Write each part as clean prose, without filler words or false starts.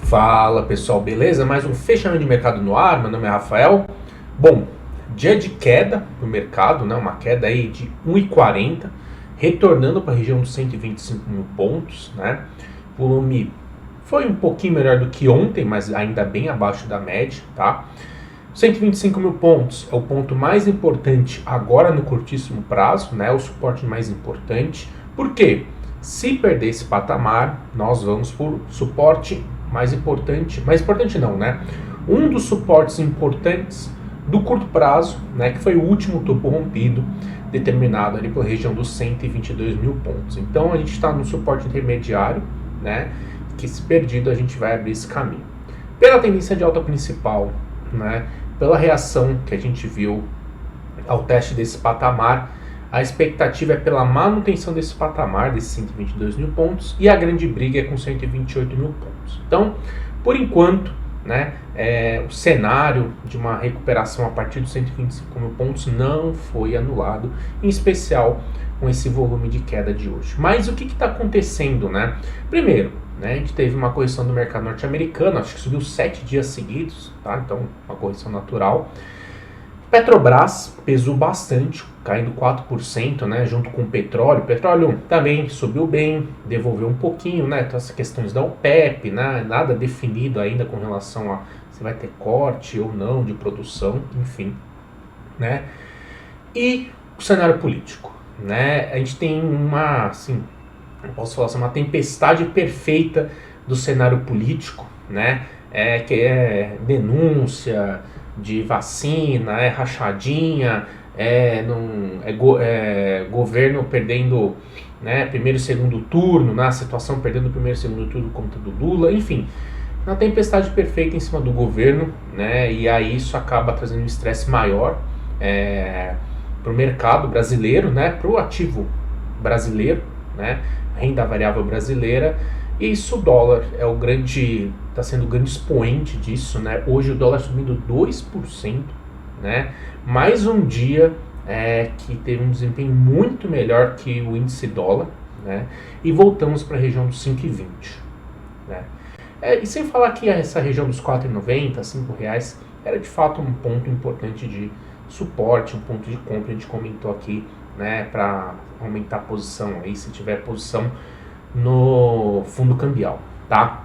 Fala pessoal, beleza? Mais um fechamento de mercado no ar, meu nome é Rafael. Bom, dia de queda no mercado, né? Uma queda aí de 1,40, retornando para a região dos 125 mil pontos, né? O volume foi um pouquinho melhor do que ontem, mas ainda bem abaixo da média, tá? 125 mil pontos é o ponto mais importante agora no curtíssimo prazo, né? O suporte mais importante. Por quê? Se perder esse patamar, nós vamos por suporte mais importante não, né? Um dos suportes importantes do curto prazo, né? Que foi o último topo rompido, determinado ali pela região dos 122 mil pontos. Então a gente está no suporte intermediário, né? Que se perdido a gente vai abrir esse caminho. Pela tendência de alta principal, né? Pela reação que a gente viu ao teste desse patamar, a expectativa é pela manutenção desse patamar, desses 122 mil pontos, e a grande briga é com 128 mil pontos. Então, por enquanto, né, o cenário de uma recuperação a partir dos 125 mil pontos não foi anulado, em especial com esse volume de queda de hoje. Mas o que está acontecendo, né? Primeiro, né, a gente teve uma correção do mercado norte-americano, acho que subiu 7 dias seguidos, tá? Então, uma correção natural. Petrobras pesou bastante, caindo 4%, né, junto com o petróleo. O petróleo também subiu bem, devolveu um pouquinho, né, então essas questões da OPEP, né, nada definido ainda com relação a se vai ter corte ou não de produção, enfim, né. E o cenário político, né, a gente tem uma, assim, eu posso falar assim, uma tempestade perfeita do cenário político, né, que é denúncia de vacina, rachadinha, governo perdendo, né, primeiro e segundo turno, na situação perdendo o primeiro e segundo turno contra do Lula, enfim, uma tempestade perfeita em cima do governo, né, e aí isso acaba trazendo um estresse maior para o mercado brasileiro, né, para o ativo brasileiro, né, renda variável brasileira. E isso, o dólar está sendo o grande expoente disso, né? Hoje o dólar subindo 2%, né? Mais um dia que teve um desempenho muito melhor que o índice dólar, né? E voltamos para a região dos 5,20, né? E sem falar que essa região dos 4,90, R$5 era de fato um ponto importante de suporte, um ponto de compra, a gente comentou aqui, né? Para aumentar a posição aí, se tiver posição no fundo cambial, tá?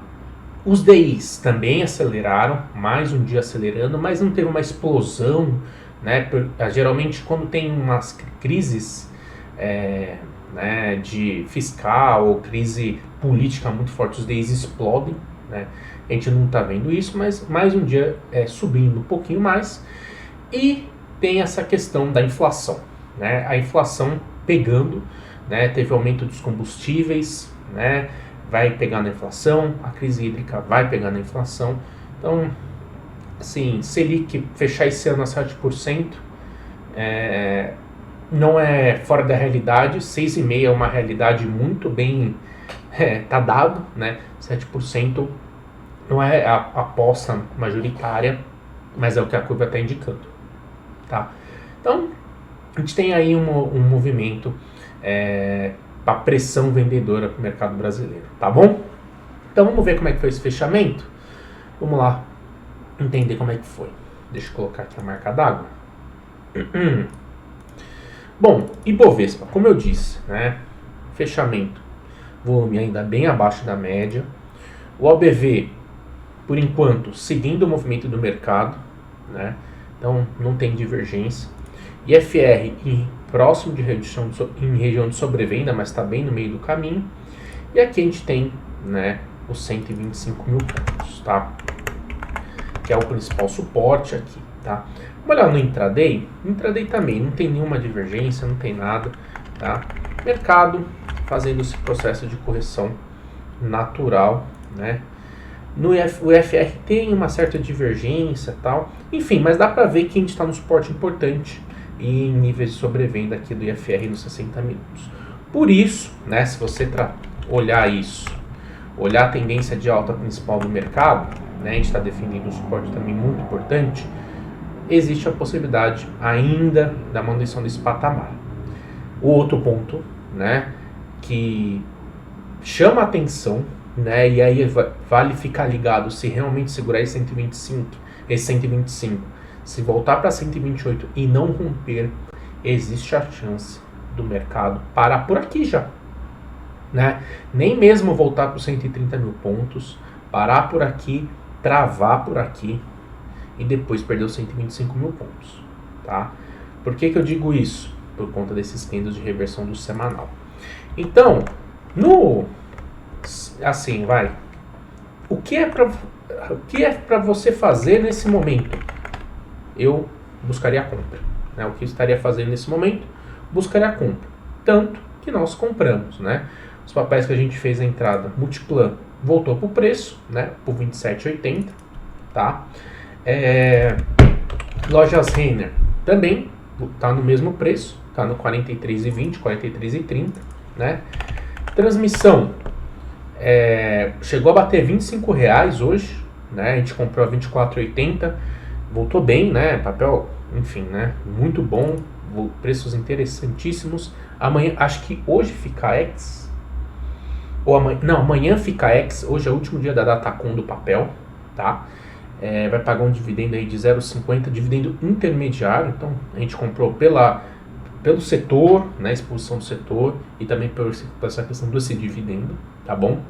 Os DIs também aceleraram, mais um dia acelerando, mas não teve uma explosão, né? Geralmente quando tem umas crises né, de fiscal ou crise política muito forte, os DIs explodem, né? A gente não tá vendo isso, mas mais um dia subindo um pouquinho mais. E tem essa questão da inflação, né? A inflação pegando, né? Teve aumento dos combustíveis, né? Vai pegar na inflação, a crise hídrica vai pegar na inflação. Então, assim, Selic fechar esse ano a 7%, não é fora da realidade, 6,5% é uma realidade muito bem, tá dado, né? 7% não é a aposta majoritária, mas é o que a curva está indicando, tá? Então, a gente tem aí um movimento para pressão vendedora para o mercado brasileiro, tá bom? Então vamos ver como é que foi esse fechamento? Vamos lá entender como é que foi. Deixa eu colocar aqui a marca d'água. Bom, Ibovespa, como eu disse, né? Fechamento, volume ainda bem abaixo da média. O OBV, por enquanto, seguindo o movimento do mercado, né? Então não tem divergência. IFR próximo de redução em região de sobrevenda, mas está bem no meio do caminho. E aqui a gente tem, né, os 125 mil pontos, tá? Que é o principal suporte aqui, tá? Vamos olhar no intraday. No intraday também não tem nenhuma divergência, não tem nada, tá? Mercado fazendo esse processo de correção natural, né? O IFR tem uma certa divergência e tal, enfim, mas dá para ver que a gente está no suporte importante e em níveis de sobrevenda aqui do IFR nos 60 minutos. Por isso, né, se você olhar isso, olhar a tendência de alta principal do mercado, né, a gente está definindo um suporte também muito importante, existe a possibilidade ainda da manutenção desse patamar. O outro ponto, né, que chama a atenção, né? E aí vale ficar ligado se realmente segurar esse 125, se voltar para 128 e não romper, existe a chance do mercado parar por aqui já, né? Nem mesmo voltar para os 130 mil pontos, parar por aqui, travar por aqui e depois perder os 125 mil pontos, tá? Por que eu digo isso? Por conta desses candles de reversão do semanal. Então, assim, o que é para você fazer nesse momento? Eu buscaria a compra, né? O que eu estaria fazendo nesse momento? Buscaria a compra. Tanto que nós compramos, né? Os papéis que a gente fez a entrada, Multiplan voltou para o preço, né? Por 27,80, tá? Lojas Renner também está no mesmo preço, está no 43,20, 43,30, né? Transmissão chegou a bater R$25 hoje, né? A gente comprou a 24,80, voltou bem, né? Papel, enfim, né? Muito bom, preços interessantíssimos. Amanhã, acho que hoje fica X, ou amanhã fica X, hoje é o último dia da Datacom do papel, tá? Vai pagar um dividendo aí de 0,50, dividendo intermediário, então a gente comprou pelo setor, né, exposição do setor, e também por essa questão desse dividendo, tá bom?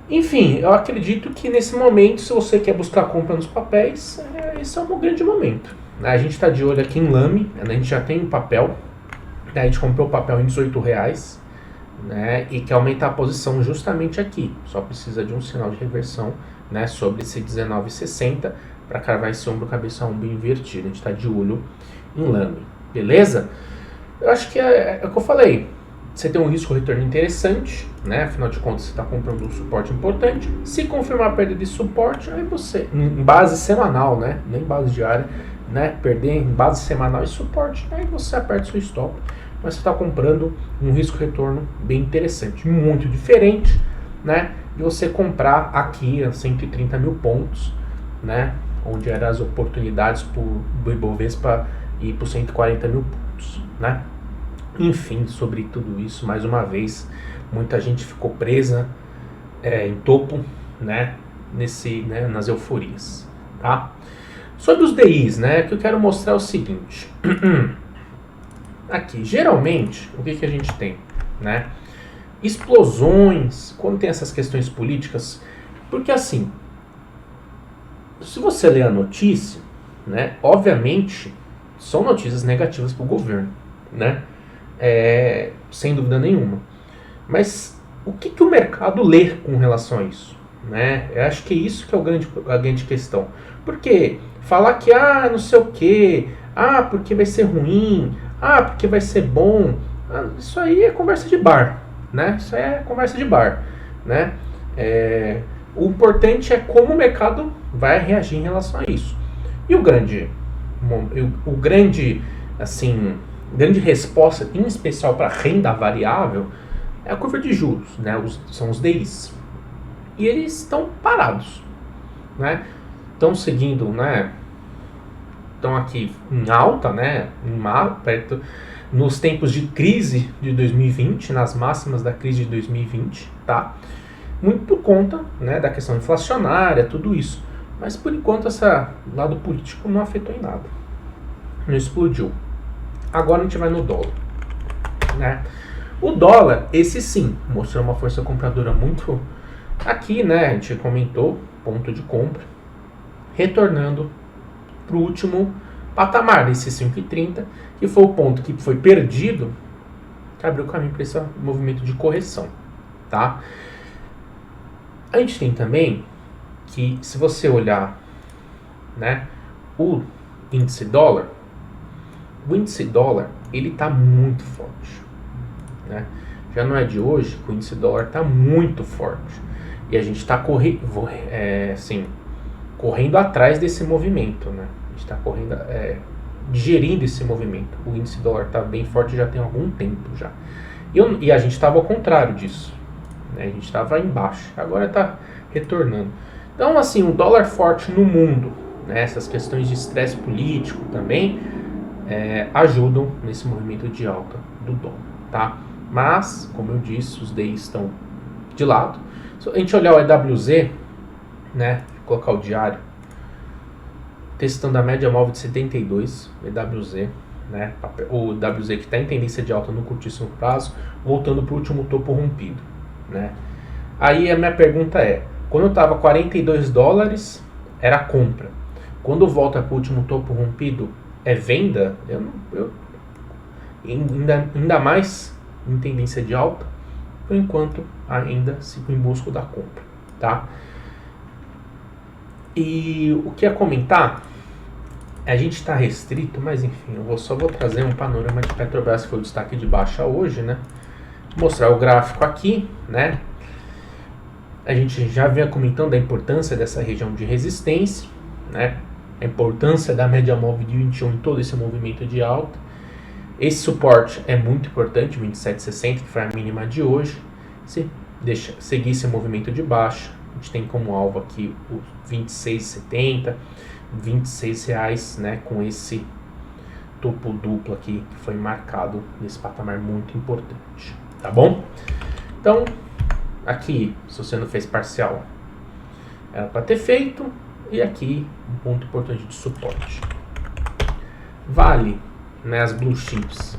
Enfim, eu acredito que nesse momento, se você quer buscar compra nos papéis, esse é um grande momento, né? A gente está de olho aqui em Lame, né? A gente já tem o papel, né? A gente comprou o papel em R$18, né? E quer aumentar a posição justamente aqui, só precisa de um sinal de reversão, né, sobre esse 19,60 para cravar esse ombro cabeça ombro invertido. A gente está de olho em Lame, beleza? Eu acho que é o que eu falei. Você tem um risco retorno interessante, né? Afinal de contas, você está comprando um suporte importante. Se confirmar a perda de suporte, aí você, em base semanal, né? Nem base diária, né? Perder em base semanal e suporte, aí você aperta seu stop. Mas você está comprando um risco retorno bem interessante, muito diferente, né? De você comprar aqui a 130 mil pontos, né? Onde eram as oportunidades do Ibovespa ir para 140 mil pontos, né? Enfim, sobre tudo isso, mais uma vez, muita gente ficou presa em topo, né, nas euforias, tá? Sobre os DIs, né, que eu quero mostrar é o seguinte. Aqui, geralmente, o que a gente tem, né? Explosões, quando tem essas questões políticas, porque assim, se você ler a notícia, né, obviamente, são notícias negativas para o governo, né? Sem dúvida nenhuma. Mas o que o mercado lê com relação a isso, né? Eu acho que isso que é a grande questão. Porque falar que, não sei o que, porque vai ser ruim, porque vai ser bom, isso aí é conversa de bar, né? Isso aí é conversa de bar, né? O importante é como o mercado vai reagir em relação a isso. E grande resposta, em especial para renda variável, é a curva de juros, né? São os DIs. E eles estão parados, né? Estão seguindo, né? Estão aqui em alta, né? Perto nos tempos de crise de 2020, nas máximas da crise de 2020, tá? Muito por conta, né, da questão inflacionária, tudo isso. Mas por enquanto esse lado político não afetou em nada. Não explodiu. Agora a gente vai no dólar, né? O dólar, esse sim, mostrou uma força compradora muito aqui, né? A gente comentou, ponto de compra, retornando para o último patamar desse 5,30, que foi o ponto que foi perdido, que abriu o caminho para esse movimento de correção, tá? A gente tem também que, se você olhar, né, o índice dólar, ele está muito forte, né? Já não é de hoje que o índice dólar está muito forte. E a gente está correndo atrás desse movimento, né? A gente está digerindo esse movimento. O índice dólar está bem forte já tem algum tempo já. E a gente estava ao contrário disso, né? A gente estava embaixo, agora está retornando. Então, assim, o dólar forte no mundo, né? Essas questões de estresse político também ajudam nesse movimento de alta do dólar, tá? Mas, como eu disse, os DIs estão de lado. Se a gente olhar o EWZ, né, vou colocar o diário, testando a média móvel de 72, EWZ, né, o WZ que está em tendência de alta no curtíssimo prazo, voltando para o último topo rompido, né. Aí a minha pergunta é, quando estava 42 dólares, era compra. Quando volta para o último topo rompido, é venda? Ainda mais em tendência de alta, por enquanto ainda sigo em busca da compra, tá? E o que ia comentar, a gente está restrito, mas enfim, eu só vou trazer um panorama de Petrobras, que foi o destaque de baixa hoje, né? Mostrar o gráfico aqui, né? A gente já vinha comentando a importância dessa região de resistência, né? A importância da média móvel de 21 em todo esse movimento de alta. Esse suporte é muito importante, 27,60, que foi a mínima de hoje. Se seguir esse movimento de baixa, a gente tem como alvo aqui o 26,70, R$26, né, com esse topo duplo aqui que foi marcado nesse patamar muito importante, tá bom? Então, aqui, se você não fez parcial, era para ter feito, e aqui um ponto importante de suporte. Vale, né, as blue chips,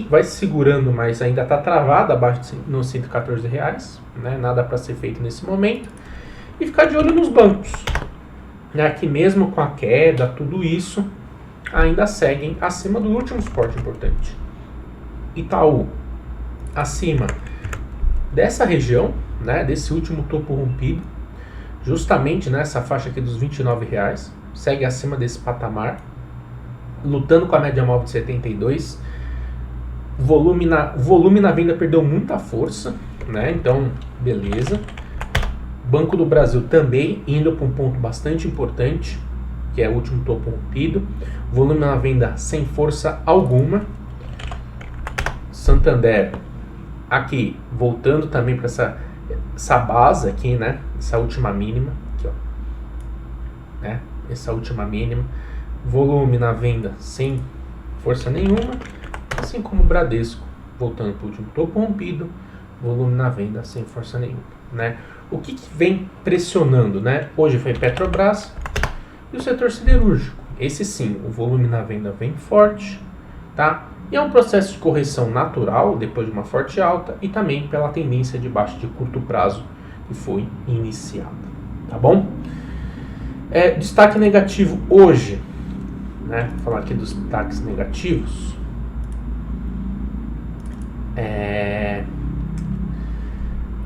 vai se segurando, mas ainda está travada abaixo nos R$114, né, nada para ser feito nesse momento, e ficar de olho nos bancos, né, que mesmo com a queda, tudo isso, ainda seguem acima do último suporte importante. Itaú, acima dessa região, né, desse último topo rompido, justamente nessa faixa aqui dos R$29, segue acima desse patamar, lutando com a média móvel de 72. Volume na venda perdeu muita força, né? Então, beleza. Banco do Brasil também indo para um ponto bastante importante, que é o último topo rompido. Volume na venda sem força alguma. Santander aqui voltando também para essa base aqui, né? Essa última mínima, aqui, ó, né? Essa última mínima. Volume na venda sem força nenhuma, assim como o Bradesco voltando para o último topo rompido, volume na venda sem força nenhuma, né? O que vem pressionando, né? Hoje foi Petrobras e o setor siderúrgico. Esse sim, o volume na venda vem forte, tá? E é um processo de correção natural depois de uma forte alta e também pela tendência de baixa de curto prazo que foi iniciada, tá bom? Destaque negativo hoje, né? Vou falar aqui dos destaques negativos.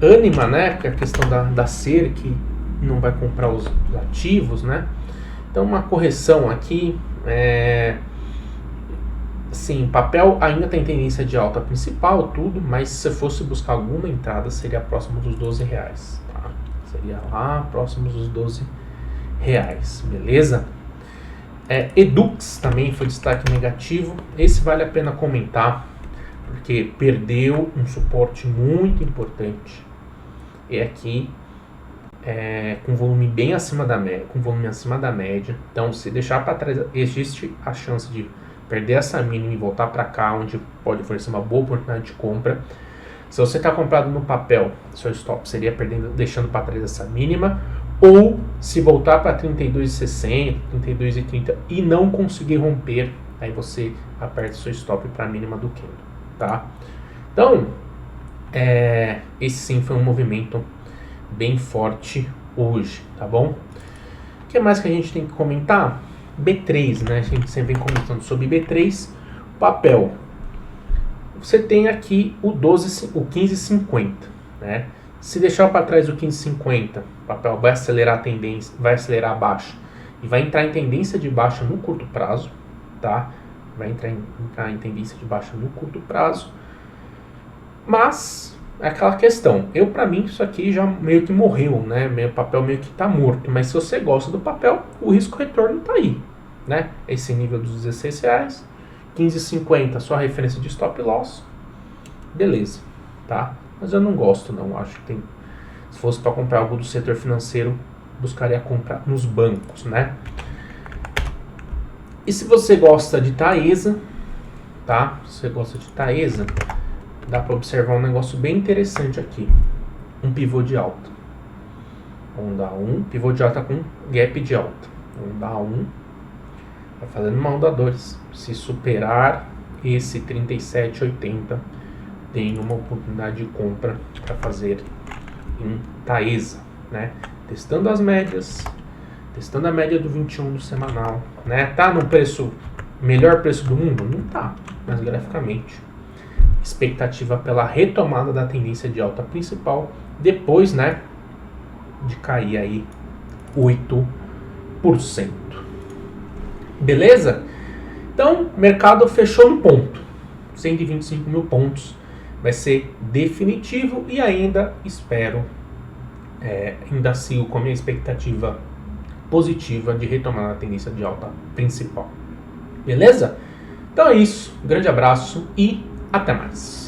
Ânima, né? Que é a questão da SER, que não vai comprar os ativos, né? Então, uma correção aqui. Sim, papel ainda tem tendência de alta principal, tudo, mas se fosse buscar alguma entrada, seria próximo dos R$12, tá? Seria lá próximo dos R$12, beleza? Edux também foi destaque negativo. Esse vale a pena comentar, porque perdeu um suporte muito importante. E aqui, com volume bem acima da média, Então, se deixar para trás, existe a chance de perder essa mínima e voltar para cá, onde pode oferecer uma boa oportunidade de compra. Se você está comprado no papel, seu stop seria deixando para trás essa mínima, ou se voltar para 32,60, 32,30 e não conseguir romper, aí você aperta seu stop para a mínima do candle, tá? Então, esse sim foi um movimento bem forte hoje, tá bom? O que mais que a gente tem que comentar? B3, né? A gente sempre vem comentando sobre B3, papel. Você tem aqui o 15,50, né? Se deixar para trás o 15,50, o papel vai acelerar a tendência, vai acelerar a baixa e vai entrar em tendência de baixa no curto prazo, tá? Vai entrar em tendência de baixa no curto prazo. Mas é aquela questão, para mim isso aqui já meio que morreu, né? Meu papel meio que tá morto, mas se você gosta do papel, o risco retorno tá aí, né? Esse nível dos R$16, 15,50 sua referência de stop loss, beleza, tá? Mas eu não gosto não, acho que se fosse para comprar algo do setor financeiro, buscaria comprar nos bancos, né? E se você gosta de Taesa, tá? Se você gosta de Taesa, dá para observar um negócio bem interessante aqui. um pivô de alta. Onda 1, pivô de alta com gap de alta. Onda 1, vai fazendo uma onda 2. Se superar esse 37,80, tem uma oportunidade de compra para fazer em Taesa, né? Testando as médias, testando a média do 21 do semanal, né? Tá no preço, melhor preço do mundo? Não tá, mas graficamente. Expectativa pela retomada da tendência de alta principal, depois, né, de cair aí 8%. Beleza? Então, mercado fechou no ponto. 125 mil pontos. Vai ser definitivo e ainda espero, ainda sigo com a minha expectativa positiva de retomar a tendência de alta principal. Beleza? Então é isso. Um grande abraço e até mais.